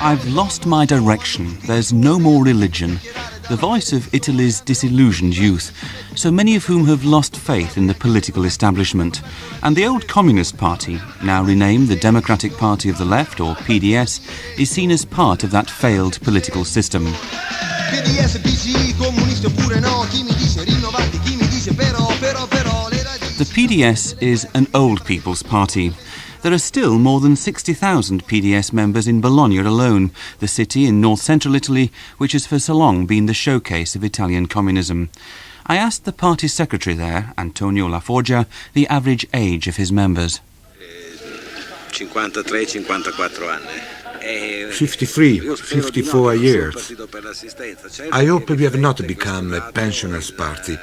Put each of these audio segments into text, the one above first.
I've lost my direction. There's no more religion. The voice of Italy's disillusioned youth, so many of whom have lost faith in the political establishment. And the old Communist Party, now renamed the Democratic Party of the Left, or PDS, is seen as part of that failed political system. The PDS is an old people's party. There are still more than 60,000 PDS members in Bologna alone, the city in north-central Italy which has for so long been the showcase of Italian communism. I asked the party secretary there, Antonio Laforgia, the average age of his members. 53, 54 years. I hope we have not become a pensioners' party,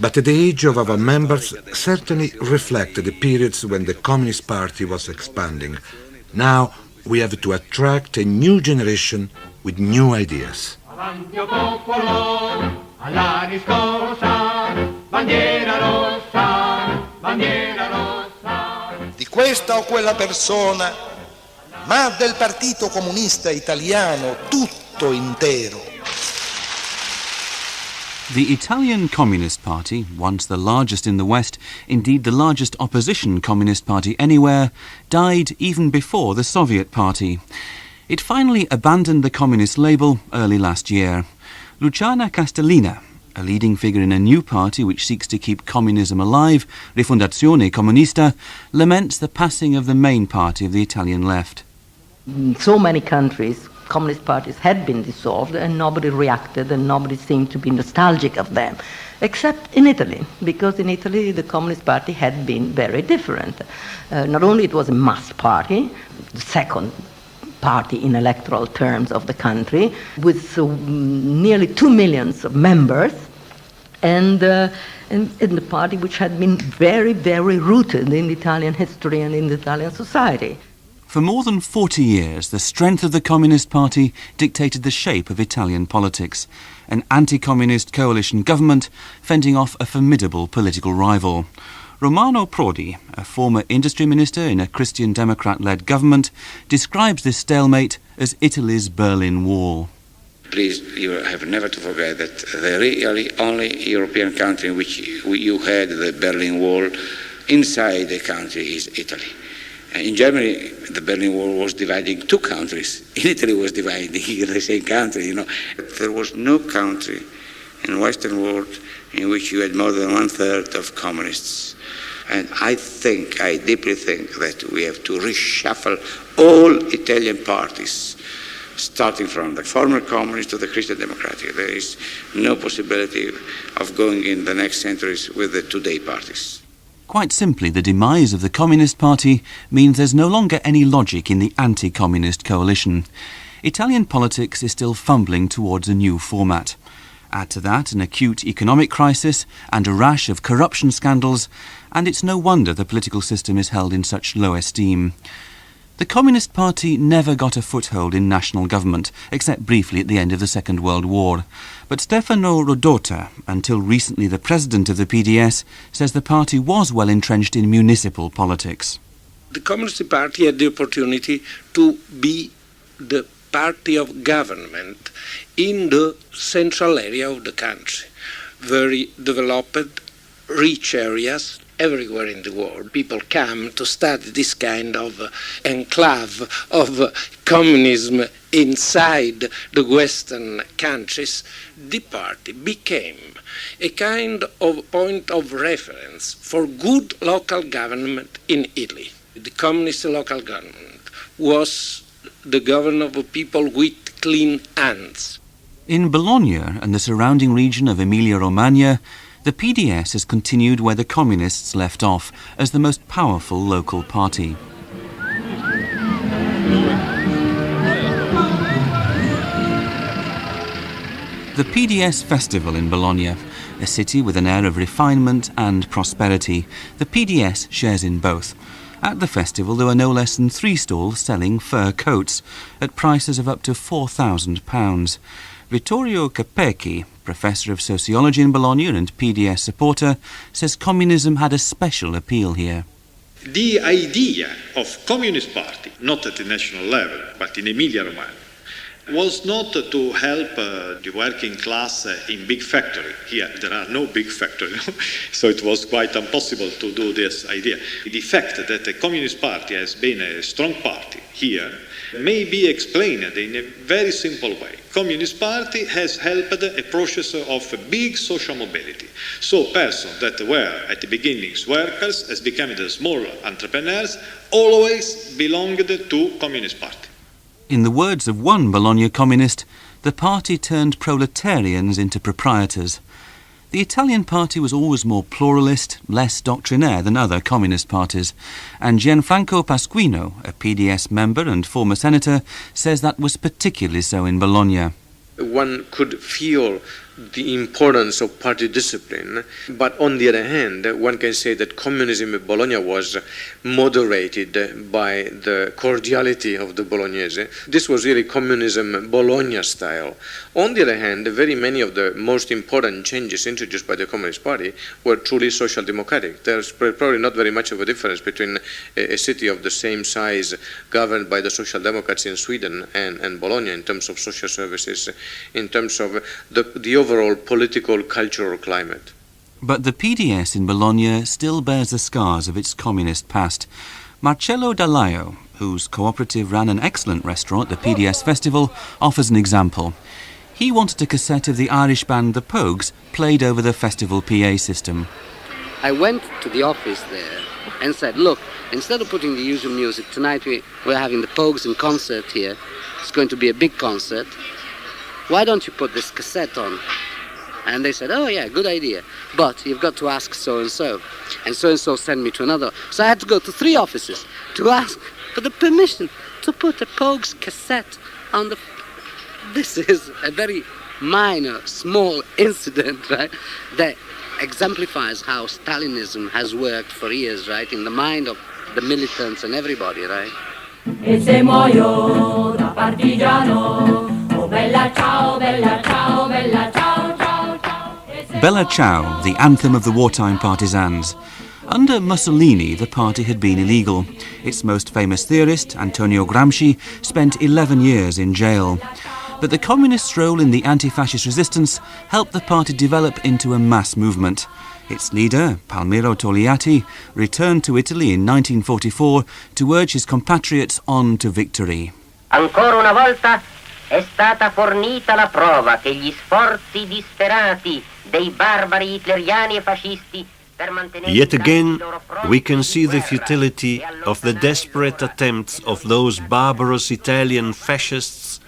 but the age of our members certainly reflect the periods when the Communist Party was expanding. Now we have to attract a new generation with new ideas. Di questa o quella persona, ma del Partito Comunista Italiano tutto intero. The Italian Communist Party, once the largest in the West, indeed the largest opposition communist party anywhere, died even before the Soviet Party. It finally abandoned the communist label early last year. Luciana Castellina, a leading figure in a new party which seeks to keep communism alive, Rifondazione Comunista, laments the passing of the main party of the Italian left. In so many countries, communist parties had been dissolved and nobody reacted and nobody seemed to be nostalgic of them, except in Italy, because in Italy the Communist Party had been very different. Not only it was a mass party, the second party in electoral terms of the country, with nearly 2 million members, and the party which had been very, very rooted in Italian history and in Italian society. For more than 40 years, the strength of the Communist Party dictated the shape of Italian politics, an anti-communist coalition government fending off a formidable political rival. Romano Prodi, a former industry minister in a Christian Democrat-led government, describes this stalemate as Italy's Berlin Wall. Please, you have never to forget that the really only European country in which you had the Berlin Wall inside the country is Italy. In Germany, the Berlin Wall was dividing two countries. In Italy, it was dividing the same country, There was no country in the Western world in which you had more than 1/3 of communists. And I deeply think that we have to reshuffle all Italian parties, starting from the former communist to the Christian Democratic. There is no possibility of going in the next centuries with the today parties. Quite simply, the demise of the Communist Party means there's no longer any logic in the anti-communist coalition. Italian politics is still fumbling towards a new format. Add to that an acute economic crisis and a rash of corruption scandals, and it's no wonder the political system is held in such low esteem. The Communist Party never got a foothold in national government, except briefly at the end of the Second World War. But Stefano Rodotà, until recently the president of the PDS, says the party was well entrenched in municipal politics. The Communist Party had the opportunity to be the party of government in the central area of the country. Very developed, rich areas, everywhere in the world. People come to study this kind of enclave of communism inside the Western countries. The party became a kind of point of reference for good local government in Italy. The communist local government was the government of people with clean hands. In Bologna and the surrounding region of Emilia-Romagna, the PDS has continued where the communists left off as the most powerful local party. The PDS Festival in Bologna, a city with an air of refinement and prosperity, the PDS shares in both. At the festival there were no less than 3 stalls selling fur coats at prices of up to £4,000. Vittorio Capecchi, professor of sociology in Bologna and PDS supporter, says communism had a special appeal here. The idea of Communist Party, not at the national level, but in Emilia-Romagna, was not to help the working class in big factory. Here there are no big factory, so it was quite impossible to do this idea. The fact that the Communist Party has been a strong party here may be explained in a very simple way. Communist Party has helped a process of big social mobility. So persons that were at the beginnings workers has become the small entrepreneurs, always belonged to Communist Party. In the words of one Bologna communist, the party turned proletarians into proprietors. The Italian party was always more pluralist, less doctrinaire than other communist parties, and Gianfranco Pasquino, a PDS member and former senator, says that was particularly so in Bologna. One could feel the importance of party discipline, but on the other hand, one can say that communism in Bologna was moderated by the cordiality of the Bolognese. This was really communism Bologna style. On the other hand, very many of the most important changes introduced by the Communist Party were truly social democratic. There's probably not very much of a difference between a city of the same size governed by the Social Democrats in Sweden and Bologna in terms of social services, in terms of the overall political, cultural climate. But the PDS in Bologna still bears the scars of its communist past. Marcello Dallaio, whose cooperative ran an excellent restaurant, the PDS Festival, offers an example. He wanted a cassette of the Irish band The Pogues played over the festival PA system. I went to the office there and said, look, instead of putting the usual music, tonight we're having the Pogues in concert here. It's going to be a big concert. Why don't you put this cassette on? And they said, oh yeah, good idea. But you've got to ask so-and-so. And so-and-so sent me to another. So I had to go to 3 offices to ask for the permission to put a Pogues cassette on the... This is a very minor, small incident, right? That exemplifies how Stalinism has worked for years, right? In the mind of the militants and everybody, right? E se muoio da partigiano, oh bella ciao, bella ciao, bella ciao, ciao, ciao. Bella Ciao, the anthem of the wartime partisans. Under Mussolini, the party had been illegal. Its most famous theorist, Antonio Gramsci, spent 11 years in jail. But the communists' role in the anti-fascist resistance helped the party develop into a mass movement. Its leader, Palmiro Togliatti, returned to Italy in 1944 to urge his compatriots on to victory. Ancora una volta è stata fornita la prova che gli sforzi disperati dei barbari hitleriani e fascisti per mantenere... Yet again, we can see the futility of the desperate attempts of those barbarous Italian fascists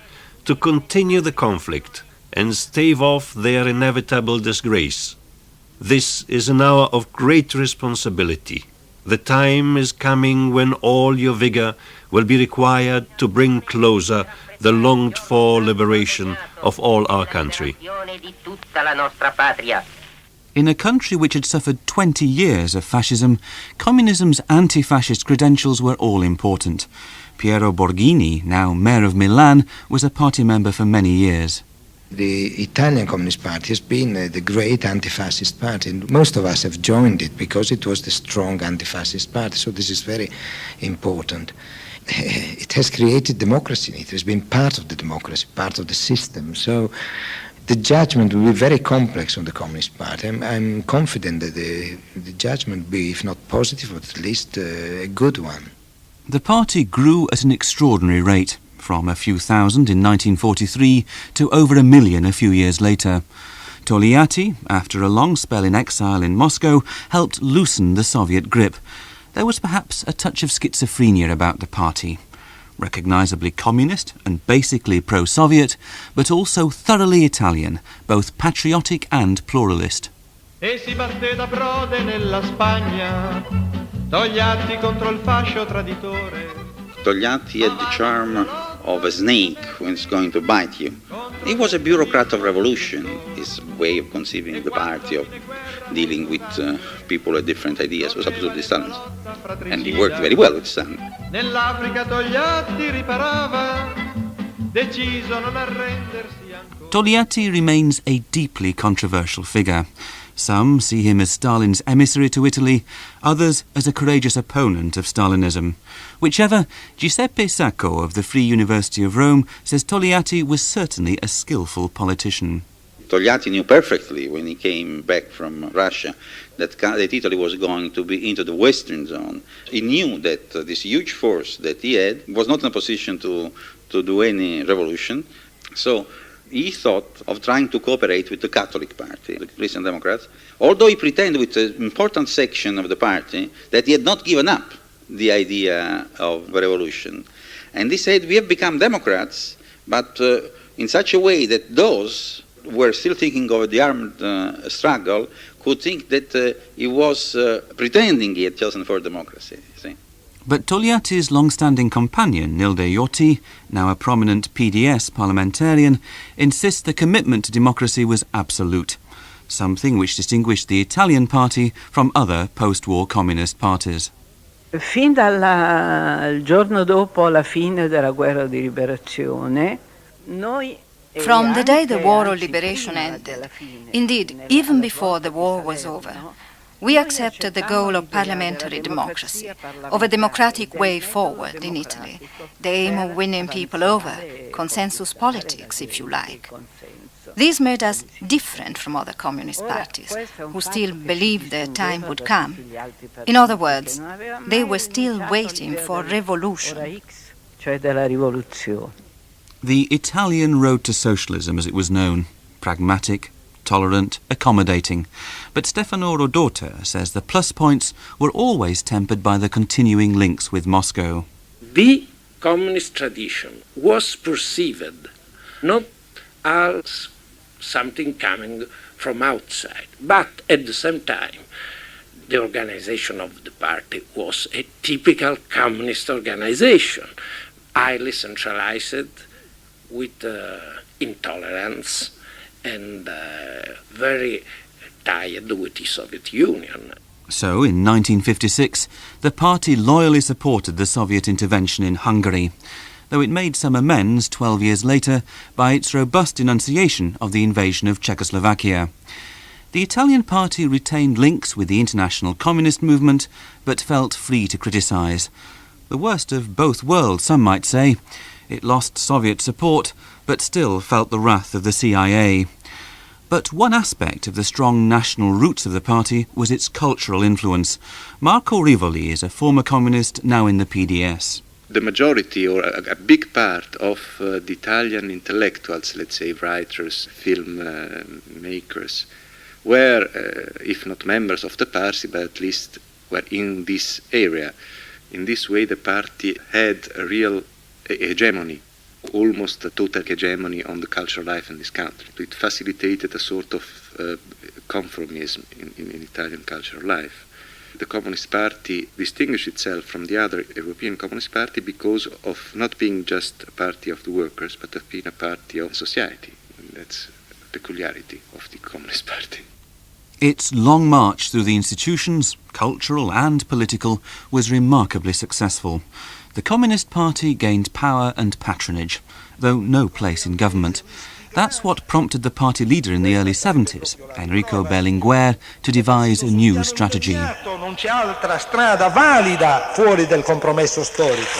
to continue the conflict and stave off their inevitable disgrace. This is an hour of great responsibility. The time is coming when all your vigor will be required to bring closer the longed-for liberation of all our country. In a country which had suffered 20 years of fascism, communism's anti-fascist credentials were all important. Piero Borghini, now mayor of Milan, was a party member for many years. The Italian Communist Party has been the great anti-fascist party, and most of us have joined it because it was the strong anti-fascist party, so this is very important. It has created democracy, it has been part of the democracy, part of the system, so the judgment will be very complex on the Communist Party. I'm confident that the judgment will be, if not positive, at least a good one. The party grew at an extraordinary rate, from a few thousand in 1943 to over 1 million a few years later. Togliatti, after a long spell in exile in Moscow, helped loosen the Soviet grip. There was perhaps a touch of schizophrenia about the party. Recognisably communist and basically pro-Soviet, but also thoroughly Italian, both patriotic and pluralist. E si batté da Prode nella Spagna, Togliatti contro il fascio traditore. Togliatti had the charm of a snake when it's going to bite you. He was a bureaucrat of revolution, his way of conceiving the party, of dealing with people with different ideas was absolutely stunning. And he worked very well with Stan. Nell'Africa Togliatti riparava deciso a non arrendersi ancora. Togliatti remains a deeply controversial figure. Some see him as Stalin's emissary to Italy, others as a courageous opponent of Stalinism. Whichever, Giuseppe Sacco of the Free University of Rome says Togliatti was certainly a skillful politician. Togliatti knew perfectly when he came back from Russia that Italy was going to be into the Western zone. He knew that this huge force that he had was not in a position to do any revolution. So he thought of trying to cooperate with the Catholic Party, the Christian Democrats, although he pretended with an important section of the party that he had not given up the idea of a revolution. And he said, we have become Democrats, but in such a way that those who were still thinking of the armed struggle could think that he was pretending he had chosen for democracy. See? But Togliatti's long-standing companion, Nilde Iotti, now a prominent PDS parliamentarian, insists the commitment to democracy was absolute, something which distinguished the Italian party from other post-war communist parties. Fin dal giorno dopo la fine della guerra di liberazione, noi From the day the War of Liberation ended, indeed, even before the war was over, we accepted the goal of parliamentary democracy, of a democratic way forward in Italy, the aim of winning people over, consensus politics, if you like. This made us different from other communist parties, who still believed their time would come. In other words, they were still waiting for revolution. The Italian road to socialism, as it was known, pragmatic, tolerant, accommodating. But Stefano Rodota says the plus points were always tempered by the continuing links with Moscow. The communist tradition was perceived not as something coming from outside, but at the same time, the organization of the party was a typical communist organization, highly centralized, with intolerance and very tied with the Soviet Union. So, in 1956, the party loyally supported the Soviet intervention in Hungary, though it made some amends 12 years later by its robust denunciation of the invasion of Czechoslovakia. The Italian party retained links with the international communist movement, but felt free to criticise. The worst of both worlds, some might say. It lost Soviet support, but still felt the wrath of the CIA. But one aspect of the strong national roots of the party was its cultural influence. Marco Rivoli is a former communist now in the PDS. The majority, or a big part of the Italian intellectuals, let's say writers, film makers, were, if not members of the party, but at least were in this area. In this way, the party had a real hegemony, almost a total hegemony on the cultural life in this country. It facilitated a sort of conformism in Italian cultural life. The Communist Party distinguished itself from the other European Communist Party because of not being just a party of the workers, but of being a party of society. And that's a peculiarity of the Communist Party. Its long march through the institutions, cultural and political, was remarkably successful. The Communist Party gained power and patronage, though no place in government. That's what prompted the party leader in the early 70s, Enrico Berlinguer, to devise a new strategy. Non c'è altra strada valida fuori del compromesso storico.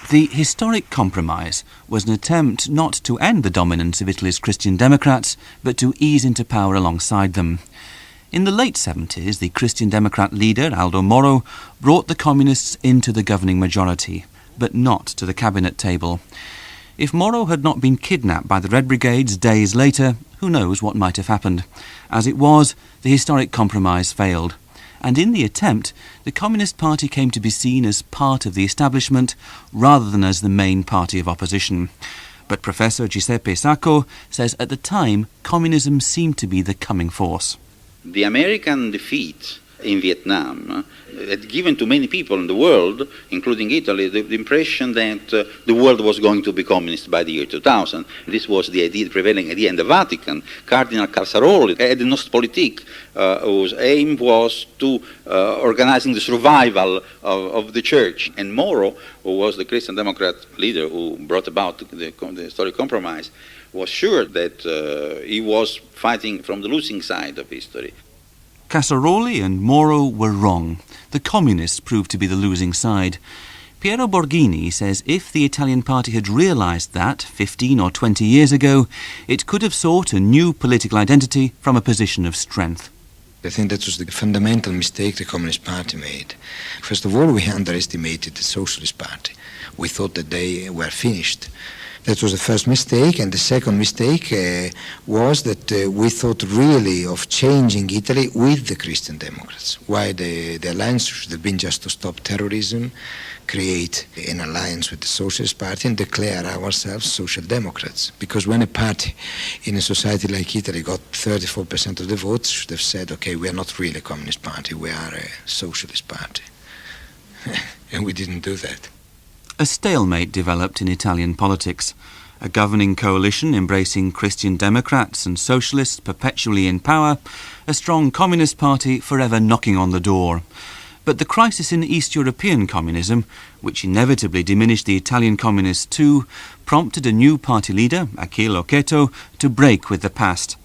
The historic compromise was an attempt not to end the dominance of Italy's Christian Democrats, but to ease into power alongside them. In the late 70s, the Christian Democrat leader, Aldo Moro, brought the communists into the governing majority, but not to the cabinet table. If Moro had not been kidnapped by the Red Brigades days later, who knows what might have happened. As it was, the historic compromise failed. And in the attempt, the Communist Party came to be seen as part of the establishment rather than as the main party of opposition. But Professor Giuseppe Sacco says at the time, communism seemed to be the coming force. The American defeat in Vietnam had given to many people in the world, including Italy, the impression that the world was going to be communist by the year 2000. This was the idea, the prevailing idea in the Vatican. Cardinal Carsaroli had the Nostpolitik, whose aim was to organizing the survival of the church. And Moro, who was the Christian Democrat leader who brought about the historic compromise, was sure that he was fighting from the losing side of history. Casaroli and Moro were wrong. The communists proved to be the losing side. Piero Borghini says if the Italian party had realised that 15 or 20 years ago, it could have sought a new political identity from a position of strength. I think that was the fundamental mistake the Communist Party made. First of all, we underestimated the Socialist Party. We thought that they were finished. That was the first mistake, and the second mistake was that we thought really of changing Italy with the Christian Democrats. Why the alliance should have been just to stop terrorism, create an alliance with the Socialist Party and declare ourselves Social Democrats. Because when a party in a society like Italy got 34% of the votes, should have said, okay, we are not really a Communist Party, we are a Socialist Party. And we didn't do that. A stalemate developed in Italian politics. A governing coalition embracing Christian Democrats and Socialists perpetually in power, a strong Communist Party forever knocking on the door. But the crisis in East European communism, which inevitably diminished the Italian communists too, prompted a new party leader, Achille Occhetto, to break with the past.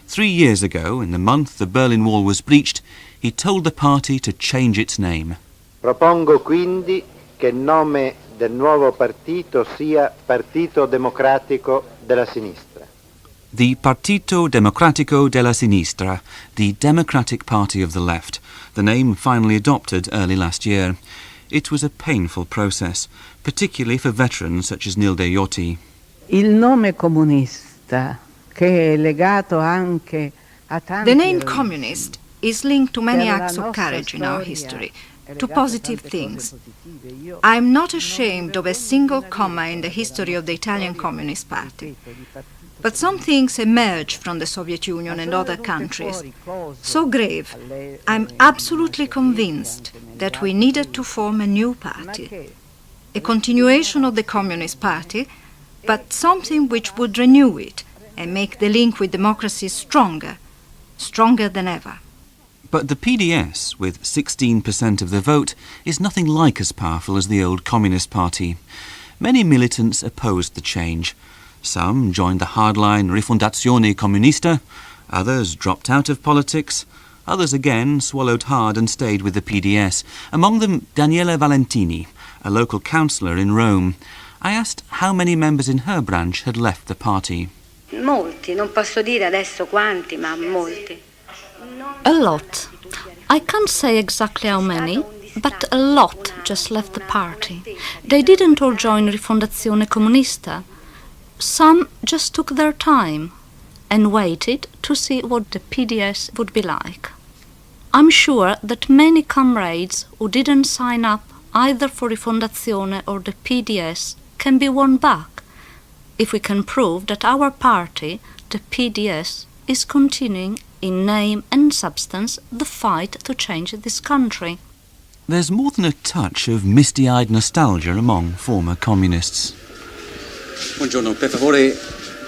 3 years ago, in the month the Berlin Wall was breached, he told the party to change its name. Propongo quindi che il nome del nuovo partito sia Partito Democratico della Sinistra. The Partito Democratico della Sinistra, the Democratic Party of the Left, the name finally adopted early last year. It was a painful process, particularly for veterans such as Nilde Iotti. Il nome comunista, che è legato anche a tanti. The name communist is linked to many acts of courage in our history, to positive things. I'm not ashamed of a single comma in the history of the Italian Communist Party. But some things emerge from the Soviet Union and other countries, so grave, I'm absolutely convinced that we needed to form a new party. A continuation of the Communist Party, but something which would renew it and make the link with democracy stronger than ever. But the PDS, with 16% of the vote, is nothing like as powerful as the old Communist Party. Many militants opposed the change. Some joined the hardline Rifondazione Comunista, others dropped out of politics, others again swallowed hard and stayed with the PDS, among them Daniela Valentini, a local councillor in Rome. I asked how many members in her branch had left the party. Molti, non posso dire adesso quanti, ma molti. A lot. I can't say exactly how many, but a lot just left the party. They didn't all join Rifondazione Comunista. Some just took their time and waited to see what the PDS would be like. I'm sure that many comrades who didn't sign up either for Rifondazione or the PDS can be won back if we can prove that our party, the PDS, is continuing in name and substance the fight to change this country. There's more than a touch of misty-eyed nostalgia among former communists. Buongiorno, per favore,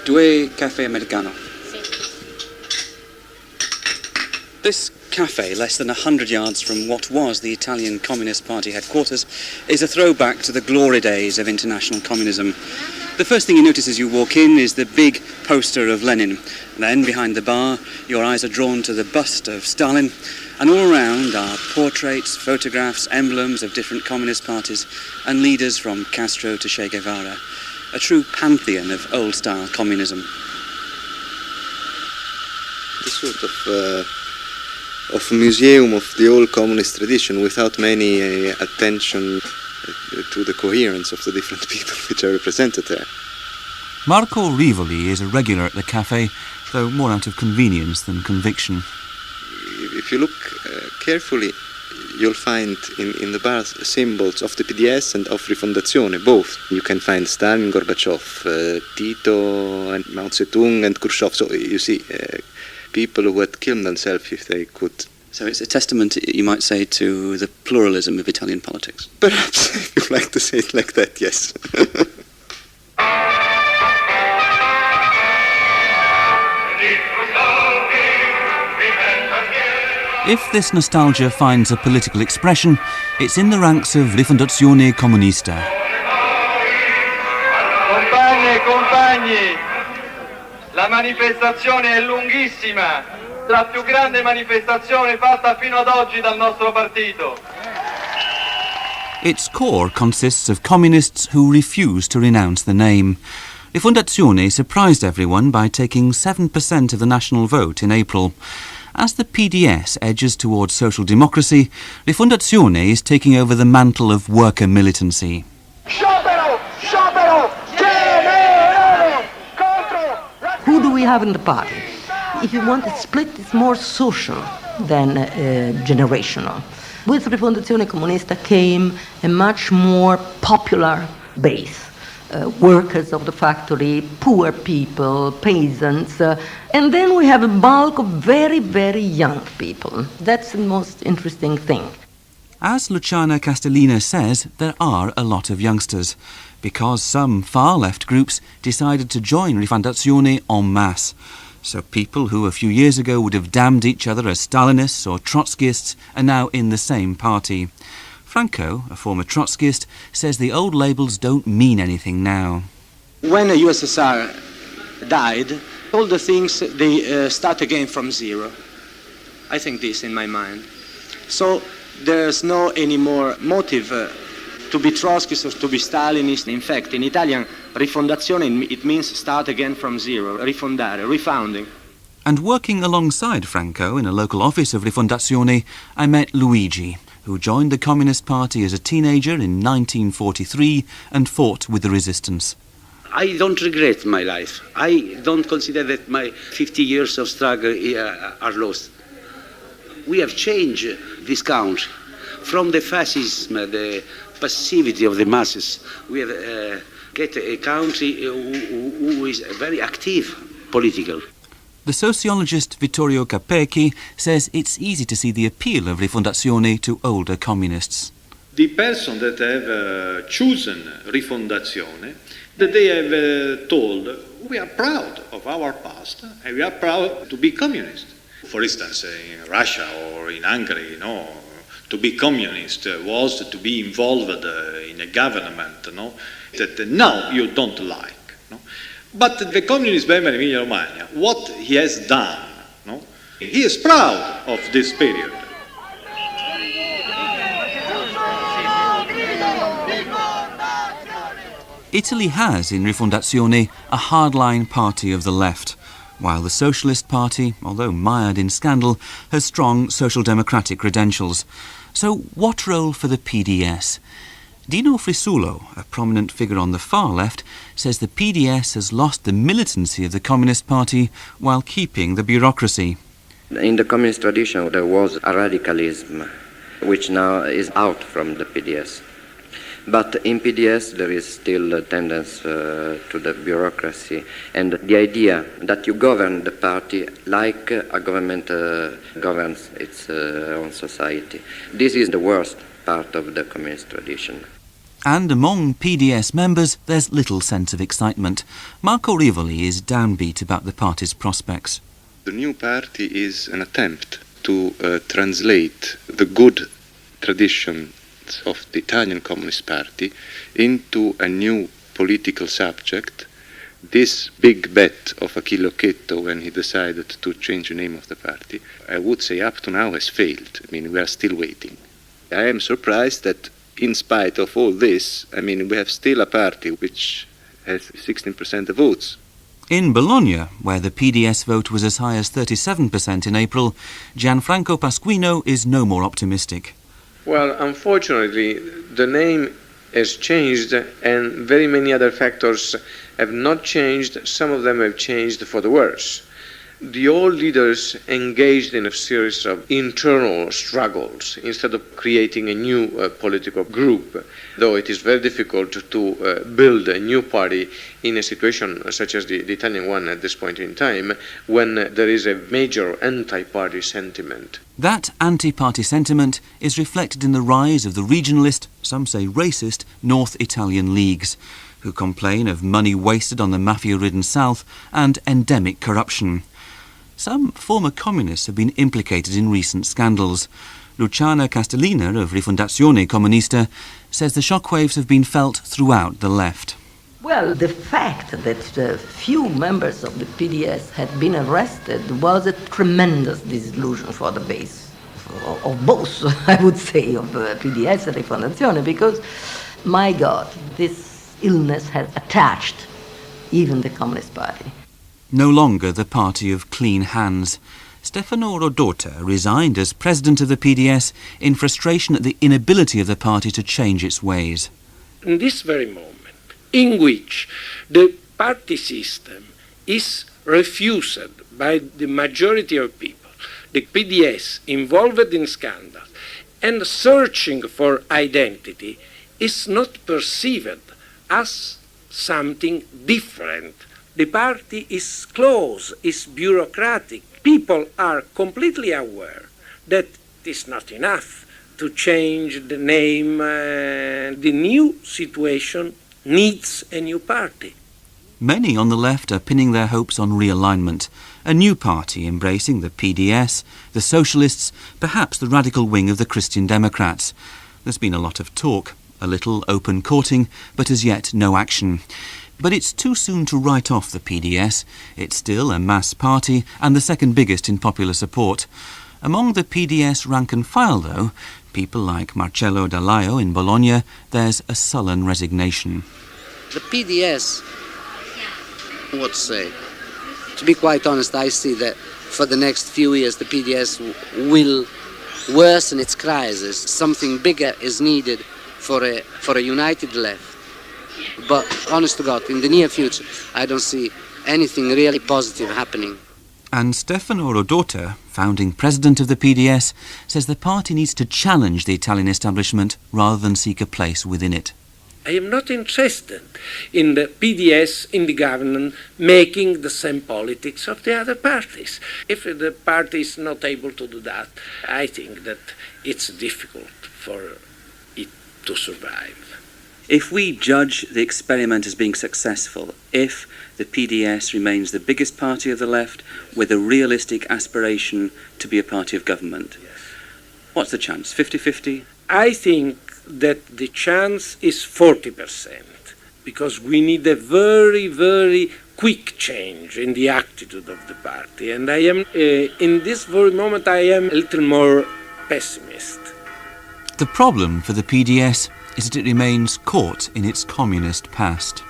2 caffè americano. This cafe, less than 100 yards from what was the Italian Communist Party headquarters, is a throwback to the glory days of international communism. The first thing you notice as you walk in is the big poster of Lenin. Then, behind the bar, your eyes are drawn to the bust of Stalin, and all around are portraits, photographs, emblems of different communist parties, and leaders from Castro to Che Guevara. A true pantheon of old-style communism. This sort of museum of the old communist tradition without many attention to the coherence of the different people which are represented there. Marco Rivoli is a regular at the cafe, though more out of convenience than conviction. If you look carefully, you'll find in the bar symbols of the PDS and of Rifondazione, both. You can find Stalin, Gorbachev, Tito, and Mao Zedong and Khrushchev. So you see people who had killed themselves if they could So it's a testament, you might say, to the pluralism of Italian politics. Perhaps, if you like to say it like that, yes. If this nostalgia finds a political expression, it's in the ranks of Rifondazione Comunista. Compagne e compagni, la manifestazione è lunghissima, la più grande manifestazione fatta fino ad oggi dal nostro partito. Its core consists of communists who refuse to renounce the name. Rifondazione surprised everyone by taking 7% of the national vote in April. As the PDS edges towards social democracy, Rifondazione is taking over the mantle of worker militancy. Who do we have in the party? If you want a split, it's more social than generational. With Rifondazione Comunista came a much more popular base. Workers of the factory, poor people, peasants, and then we have a bulk of very, very young people. That's the most interesting thing. As Luciana Castellina says, there are a lot of youngsters, because some far-left groups decided to join Rifondazione en masse. So people who a few years ago would have damned each other as Stalinists or Trotskyists are now in the same party. Franco, a former Trotskyist, says the old labels don't mean anything now. When the USSR died, all the things, they start again from zero. I think this in my mind. So there's no any more motive to be Trotskyist or to be Stalinist. In fact, in Italian, rifondazione, it means start again from zero, rifondare, refounding. And working alongside Franco in a local office of Rifondazione, I met Luigi, who joined the Communist Party as a teenager in 1943 and fought with the resistance. I don't regret my life. I don't consider that my 50 years of struggle are lost. We have changed this country from the fascism, the passivity of the masses. We have get a country who is very active, political. The sociologist Vittorio Capecchi says it's easy to see the appeal of Rifondazione to older communists. The person that have chosen Rifondazione, that they have told, we are proud of our past and we are proud to be communist. For instance, in Russia or in Hungary, to be communist was to be involved in a government, that now you don't like. But the communist member in Emilia-Romagna, what he has done, he is proud of this period. Italy has in Rifondazione a hardline party of the left, while the Socialist Party, although mired in scandal, has strong social democratic credentials. So what role for the PDS? Dino Frisulo, a prominent figure on the far left, says the PDS has lost the militancy of the Communist Party while keeping the bureaucracy. In the communist tradition there was a radicalism which now is out from the PDS. But in PDS there is still a tendency to the bureaucracy and the idea that you govern the party like a government governs its own society. This is the worst part of the communist tradition. And among PDS members, there's little sense of excitement. Marco Rivoli is downbeat about the party's prospects. The new party is an attempt to translate the good traditions of the Italian Communist Party into a new political subject. This big bet of Achille Occhetto when he decided to change the name of the party, I would say up to now has failed. I mean, we are still waiting. I am surprised that in spite of all this, we have still a party which has 16% of votes. In Bologna, where the PDS vote was as high as 37% in April, Gianfranco Pasquino is no more optimistic. Well, unfortunately, the name has changed and very many other factors have not changed. Some of them have changed for the worse. the old leaders engaged in a series of internal struggles instead of creating a new political group, though it is very difficult to build a new party in a situation such as the Italian one at this point in time, when there is a major anti-party sentiment. That anti-party sentiment is reflected in the rise of the regionalist, some say racist, North Italian leagues, who complain of money wasted on the mafia-ridden south and endemic corruption. Some former communists have been implicated in recent scandals. Luciana Castellina of Rifondazione Comunista says the shockwaves have been felt throughout the left. Well, the fact that few members of the PDS had been arrested was a tremendous disillusion for the base of both, I would say, of PDS and Rifondazione, because, my God, this illness has attached even the Communist Party. No longer the party of clean hands. Stefano Rodota resigned as president of the PDS in frustration at the inability of the party to change its ways. In this very moment, in which the party system is refused by the majority of people, the PDS involved in scandals and searching for identity is not perceived as something different. The party is closed, is bureaucratic. People are completely aware that it is not enough to change the name. The new situation needs a new party. Many on the left are pinning their hopes on realignment, a new party embracing the PDS, the Socialists, perhaps the radical wing of the Christian Democrats. There's been a lot of talk, a little open courting, but as yet no action. But it's too soon to write off the PDS. It's still a mass party and the second biggest in popular support. Among the PDS rank and file, though, people like Marcello Dallaio in Bologna, there's a sullen resignation. The PDS, what to say? To be quite honest, I see that for the next few years the PDS will worsen its crisis. Something bigger is needed for a united left. But honest to God, in the near future, I don't see anything really positive happening. And Stefano Rodota, founding president of the PDS, says the party needs to challenge the Italian establishment rather than seek a place within it. I am not interested in the PDS, in the government, making the same politics of the other parties. If the party is not able to do that, I think that it's difficult for it to survive. If we judge the experiment as being successful, if the PDS remains the biggest party of the left with a realistic aspiration to be a party of government, what's the chance? 50-50? I think that the chance is 40%, because we need a very, very quick change in the attitude of the party. And I am, in this very moment, I am a little more pessimist. The problem for the PDS is that it remains caught in its communist past.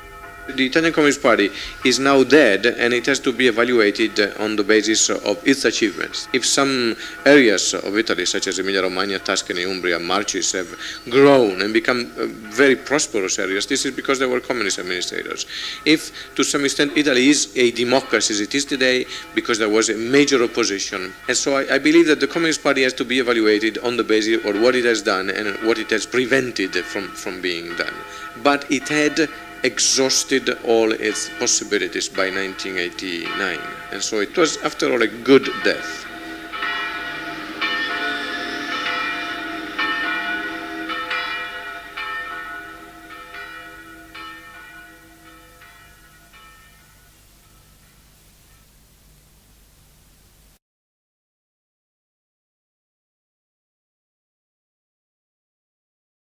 The Italian Communist Party is now dead, and it has to be evaluated on the basis of its achievements. If some areas of Italy, such as Emilia-Romagna, Tuscany, Umbria, Marches, have grown and become very prosperous areas, this is because there were communist administrators. If, to some extent, Italy is a democracy as it is today, because there was a major opposition. And so I believe that the Communist Party has to be evaluated on the basis of what it has done and what it has prevented from being done. But it had exhausted all its possibilities by 1989, and so it was, after all, a good death.